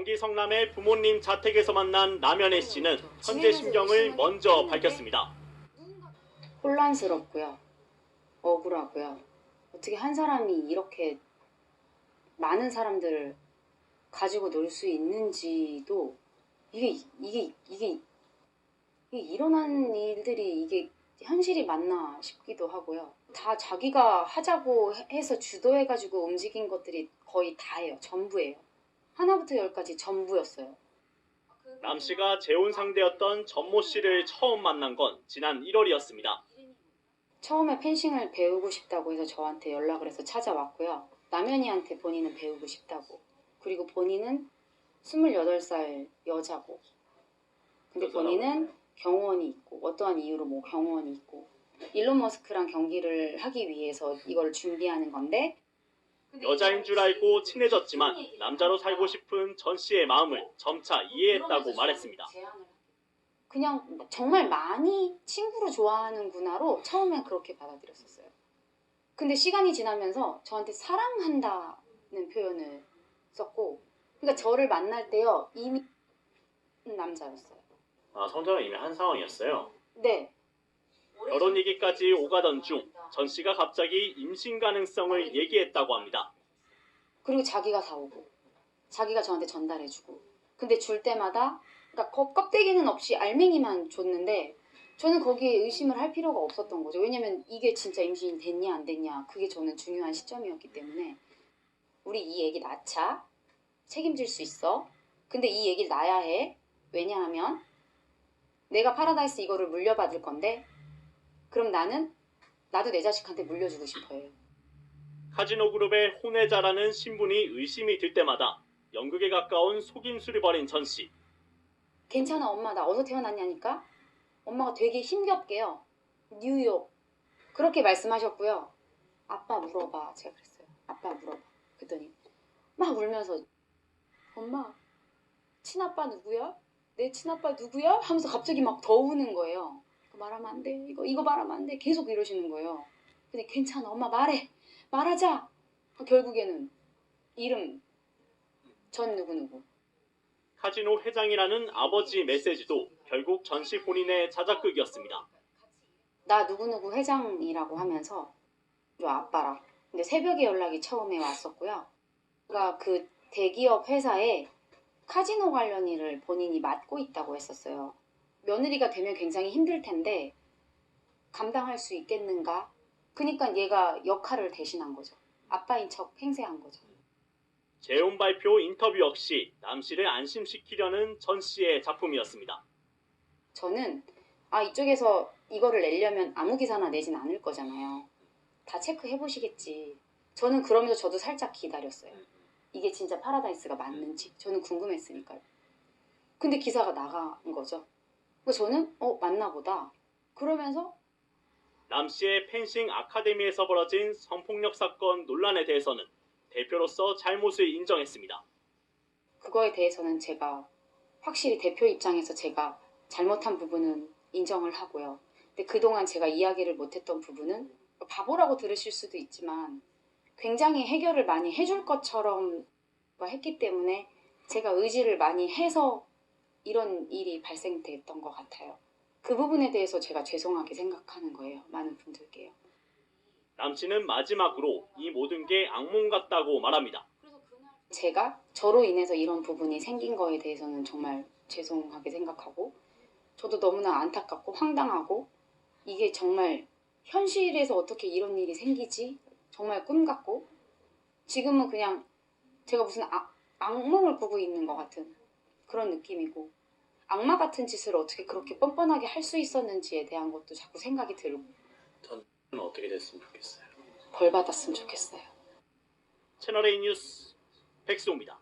경기 성남의 부모님 자택에서 만난 남현애 씨는 현재 심경을 먼저 밝혔습니다. 혼란스럽고요. 억울하고요. 어떻게 한 사람이 이렇게 많은 사람들을 가지고 놀 수 있는지도 이게 일어난 일들이 이게 현실이 맞나 싶기도 하고요. 다 자기가 하자고 해서 주도해가지고 움직인 것들이 거의 다예요. 전부예요. 하나부터 열까지 전부였어요. 남 씨가 재혼 상대였던 전모 씨를 처음 만난 건 지난 1월이었습니다. 처음에 펜싱을 배우고 싶다고 해서 저한테 연락을 해서 찾아왔고요. 남현이한테 본인은 배우고 싶다고. 그리고 본인은 28살 여자고. 근데 본인은 경호원이 있고 어떠한 이유로 뭐 경호원이 있고 일론 머스크랑 경기를 하기 위해서 이걸 준비하는 건데 여자인 줄 알고 친해졌지만 남자로 살고 싶은 전 씨의 마음을 점차 이해했다고 말했습니다. 그냥 정말 많이 친구로 좋아하는구나로 처음엔 그렇게 받아들였었어요. 근데 시간이 지나면서 저한테 사랑한다는 표현을 썼고, 그러니까 저를 만날 때요 이미 남자였어요. 아, 성장을 이미 한 상황이었어요? 네. 결혼 얘기까지 오가던 중 전 씨가 갑자기 임신 가능성을 얘기했다고 합니다. 그리고 자기가 사오고 자기가 저한테 전달해주고 근데 줄 때마다 그러니까 껍데기는 없이 알맹이만 줬는데 저는 거기에 의심을 할 필요가 없었던 거죠. 왜냐면 이게 진짜 임신이 됐냐 안 됐냐 그게 저는 중요한 시점이었기 때문에 우리 이 애기 낳자. 책임질 수 있어. 근데 이 얘기를 낳아야 해. 왜냐하면 내가 파라다이스 이거를 물려받을 건데 그럼 나도 내 자식한테 물려주고 싶어요. 카지노 그룹의 혼외자라는 신분이 의심이 들 때마다 연극에 가까운 속임수를 벌인 전 씨. 괜찮아 엄마 나 어디서 태어났냐니까 엄마가 되게 힘겹게요. 뉴욕 그렇게 말씀하셨고요. 아빠 물어봐 제가 그랬어요. 아빠 물어봐. 그랬더니 막 울면서 엄마 친아빠 누구야? 내 친아빠 누구야? 하면서 갑자기 막 더 우는 거예요. 말하면 안 돼. 이거 말하면 안 돼. 계속 이러시는 거예요. 근데 괜찮아. 엄마 말해. 말하자. 결국에는 이름 전 누구누구. 카지노 회장이라는 아버지 메시지도 결국 전 씨 본인의 자작극이었습니다. 나 누구누구 회장이라고 하면서 저 아빠랑. 근데 새벽에 연락이 처음에 왔었고요. 그러니까 그 대기업 회사에 카지노 관련 일을 본인이 맡고 있다고 했었어요. 며느리가 되면 굉장히 힘들 텐데 감당할 수 있겠는가? 그러니까 얘가 역할을 대신한 거죠. 아빠인 척 행세한 거죠. 재혼 발표 인터뷰 역시 남 씨를 안심시키려는 전 씨의 작품이었습니다. 저는 이쪽에서 이거를 내려면 아무 기사나 내진 않을 거잖아요. 다 체크해 보시겠지. 저는 그러면서 저도 살짝 기다렸어요. 이게 진짜 파라다이스가 맞는지 저는 궁금했으니까요. 근데 기사가 나간 거죠. 그래서 저는 맞나 보다. 그러면서 남 씨의 펜싱 아카데미에서 벌어진 성폭력 사건 논란에 대해서는 대표로서 잘못을 인정했습니다. 그거에 대해서는 제가 확실히 대표 입장에서 제가 잘못한 부분은 인정을 하고요. 근데 그동안 제가 이야기를 못했던 부분은 바보라고 들으실 수도 있지만 굉장히 해결을 많이 해줄 것처럼 했기 때문에 제가 의지를 많이 해서 이런 일이 발생됐던 것 같아요. 그 부분에 대해서 제가 죄송하게 생각하는 거예요. 많은 분들께요. 남 씨는 마지막으로 이 모든 게 악몽 같다고 말합니다. 제가 저로 인해서 이런 부분이 생긴 거에 대해서는 정말 죄송하게 생각하고 저도 너무나 안타깝고 황당하고 이게 정말 현실에서 어떻게 이런 일이 생기지? 정말 꿈 같고 지금은 그냥 제가 무슨 악몽을 꾸고 있는 것 같은 그런 느낌이고 악마 같은 짓을 어떻게 그렇게 뻔뻔하게 할 수 있었는지에 대한 것도 자꾸 생각이 들고 저는 어떻게 됐으면 좋겠어요. 벌 받았으면 좋겠어요. 채널A 뉴스 백수호입니다.